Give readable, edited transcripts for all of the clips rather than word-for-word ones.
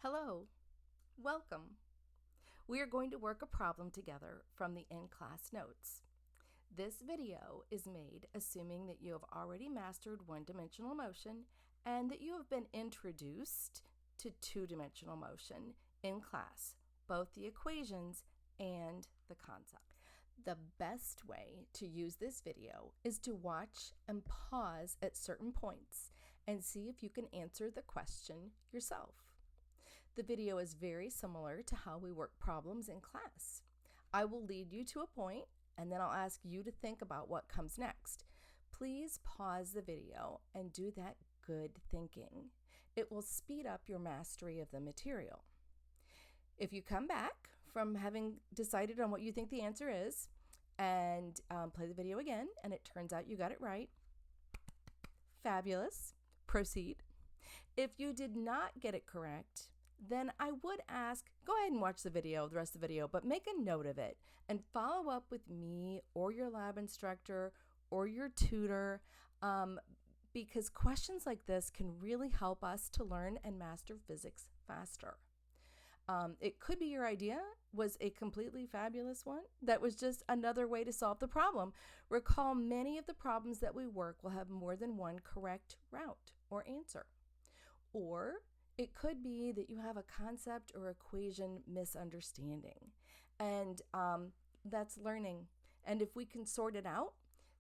Hello, welcome. We are going to work a problem together from the in-class notes. This video is made assuming that you have already mastered one-dimensional motion and that you have been introduced to two-dimensional motion in class, both the equations and the concept. The best way to use this video is to watch and pause at certain points and see if you can answer the question yourself. The video is very similar to how we work problems in class. I will lead you to a point and then I'll ask you to think about what comes next. Please pause the video and do that good thinking. It will speed up your mastery of the material. If you come back from having decided on what you think the answer is and play the video again and it turns out you got it right, fabulous, proceed. If you did not get it correct, then I would ask, go ahead and watch the rest of the video, but make a note of it and follow up with me or your lab instructor or your tutor because questions like this can really help us to learn and master physics faster. It could be your idea was a completely fabulous one that was just another way to solve the problem. Recall, many of the problems that we work will have more than one correct route or answer. Or it could be that you have a concept or equation misunderstanding, and that's learning. And if we can sort it out,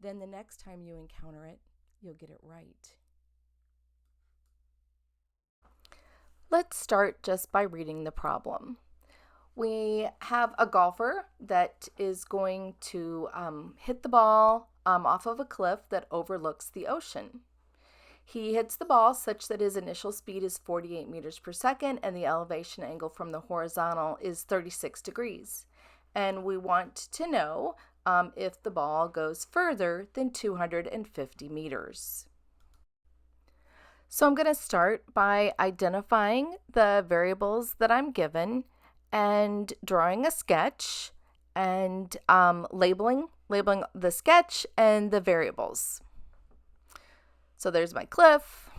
then the next time you encounter it, you'll get it right. Let's start just by reading the problem. We have a golfer that is going to hit the ball off of a cliff that overlooks the ocean. He hits the ball such that his initial speed is 48 meters per second and the elevation angle from the horizontal is 36 degrees. And we want to know if the ball goes further than 250 meters. So I'm going to start by identifying the variables that I'm given and drawing a sketch and labeling the sketch and the variables. So there's my cliff,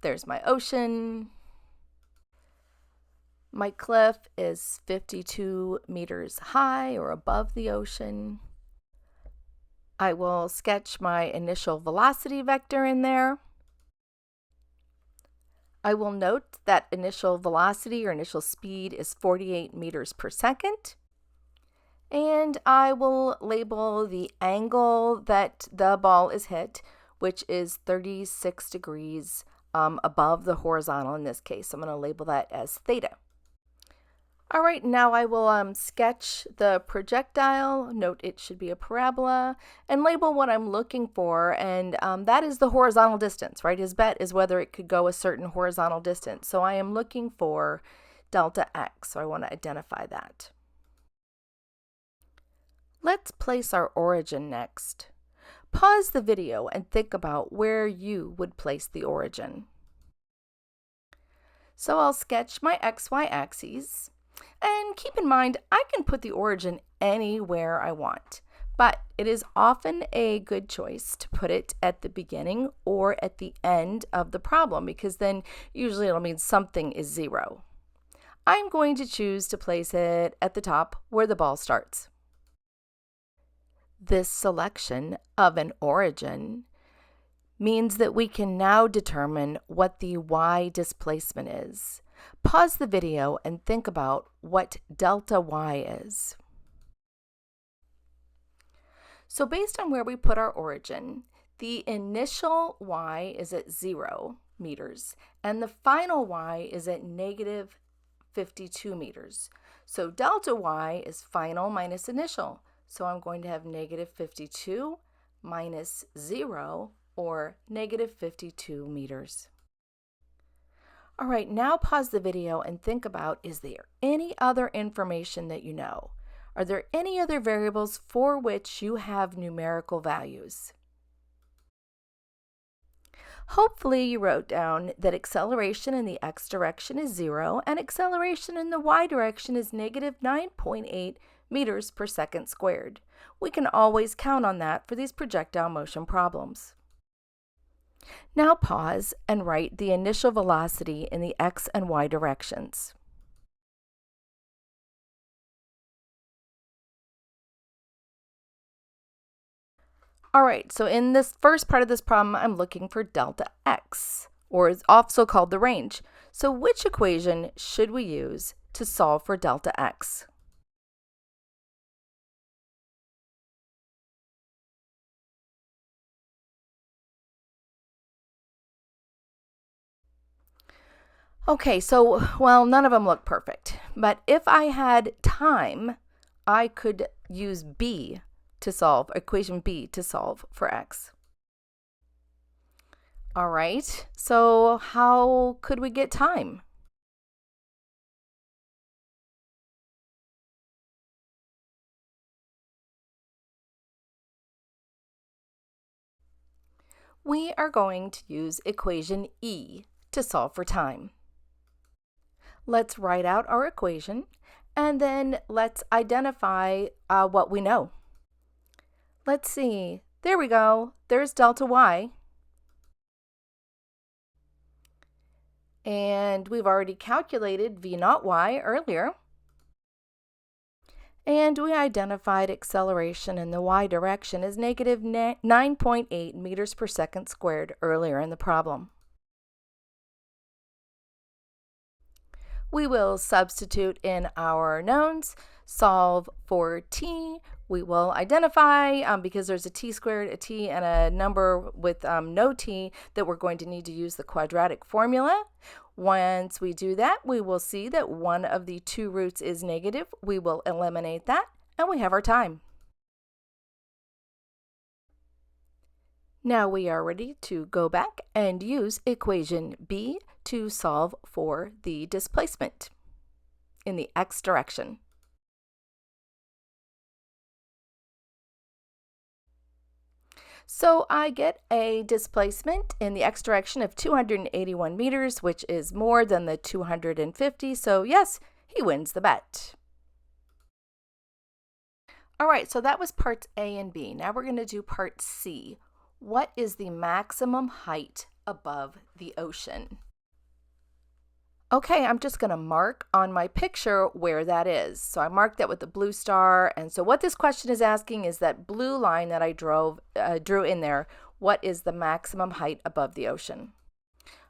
there's my ocean. My cliff is 52 meters high or above the ocean. I will sketch my initial velocity vector in there. I will note that initial velocity or initial speed is 48 meters per second. And I will label the angle that the ball is hit, which is 36 degrees above the horizontal in this case. I'm going to label that as theta. All right, now I will sketch the projectile, note it should be a parabola, and label what I'm looking for, and that is the horizontal distance, right? His bet is whether it could go a certain horizontal distance. So I am looking for delta x, so I want to identify that. Let's place our origin next. Pause the video and think about where you would place the origin. So I'll sketch my xy axes, and keep in mind I can put the origin anywhere I want, but it is often a good choice to put it at the beginning or at the end of the problem because then usually it'll mean something is 0. I'm going to choose to place it at the top where the ball starts. This selection of an origin means that we can now determine what the y displacement is. Pause the video and think about what delta y is. So based on where we put our origin, the initial y is at 0 meters and the final y is at negative 52 meters. So delta y is final minus initial. So I'm going to have negative 52 minus 0, or negative 52 meters. All right, now pause the video and think about, is there any other information that you know? Are there any other variables for which you have numerical values? Hopefully you wrote down that acceleration in the x direction is 0 and acceleration in the y direction is negative 9.8 meters per second squared. We can always count on that for these projectile motion problems. Now pause and write the initial velocity in the x and y directions. All right, so in this first part of this problem, I'm looking for delta x, or is also called the range. So which equation should we use to solve for delta x? Okay, so, well, none of them look perfect. But if I had time, I could use B to solve, equation B to solve for x. All right, so how could we get time? We are going to use equation E to solve for time. Let's write out our equation, and then let's identify what we know. Let's see. There we go. There's delta y. And we've already calculated v naught y earlier. And we identified acceleration in the y direction as negative 9.8 meters per second squared earlier in the problem. We will substitute in our knowns, solve for t. We will identify, because there's a t squared, a t, and a number with no t, that we're going to need to use the quadratic formula. Once we do that, we will see that one of the two roots is negative. We will eliminate that, and we have our time. Now we are ready to go back and use equation B to solve for the displacement in the x direction. So I get a displacement in the x direction of 281 meters, which is more than the 250. So yes, he wins the bet. All right, so that was parts A and B. Now we're going to do part C. What is the maximum height above the ocean? Okay, I'm just going to mark on my picture where that is. So I marked that with the blue star. And so what this question is asking is that blue line that I drew in there, what is the maximum height above the ocean?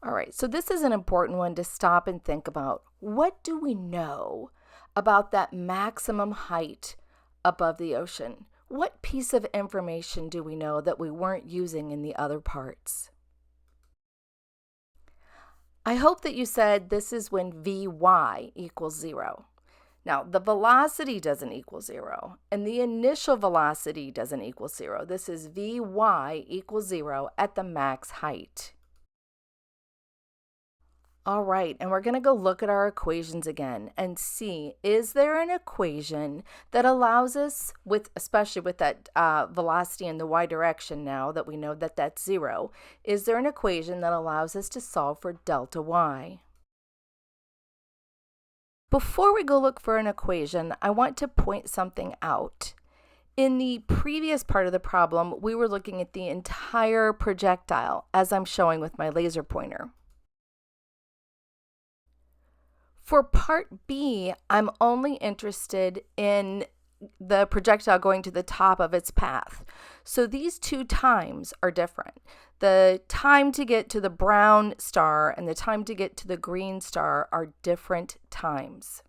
All right, so this is an important one to stop and think about. What do we know about that maximum height above the ocean? What piece of information do we know that we weren't using in the other parts? I hope that you said this is when Vy equals 0. Now, the velocity doesn't equal 0, and the initial velocity doesn't equal 0. This is Vy equals 0 at the max height. All right, and we're going to go look at our equations again and see, is there an equation that allows us, especially with that velocity in the y direction now that we know that that's 0, is there an equation that allows us to solve for delta y? Before we go look for an equation, I want to point something out. In the previous part of the problem, we were looking at the entire projectile, as I'm showing with my laser pointer. For part B, I'm only interested in the projectile going to the top of its path. So these two times are different. The time to get to the brown star and the time to get to the green star are different times.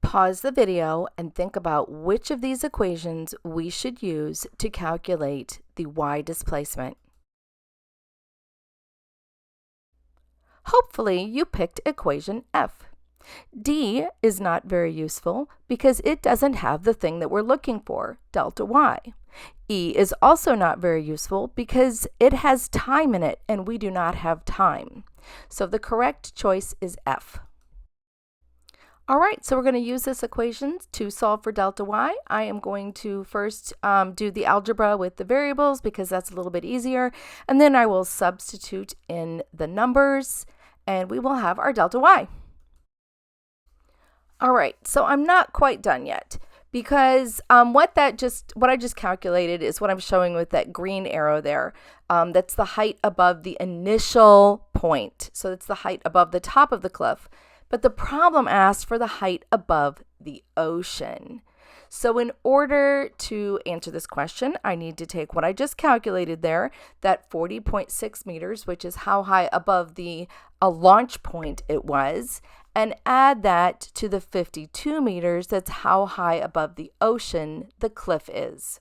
Pause the video and think about which of these equations we should use to calculate the y displacement. Hopefully you picked equation F. D is not very useful because it doesn't have the thing that we're looking for, delta y. E is also not very useful because it has time in it and we do not have time. So the correct choice is F. All right, so we're going to use this equation to solve for delta y. I am going to first do the algebra with the variables because that's a little bit easier, and then I will substitute in the numbers and we will have our delta y. All right, so I'm not quite done yet Because what I just calculated is what I'm showing with that green arrow there. That's the height above the initial point. So it's the height above the top of the cliff. But the problem asked for the height above the ocean. So in order to answer this question, I need to take what I just calculated there, that 40.6 meters, which is how high above the launch point it was, and add that to the 52 meters, that's how high above the ocean the cliff is.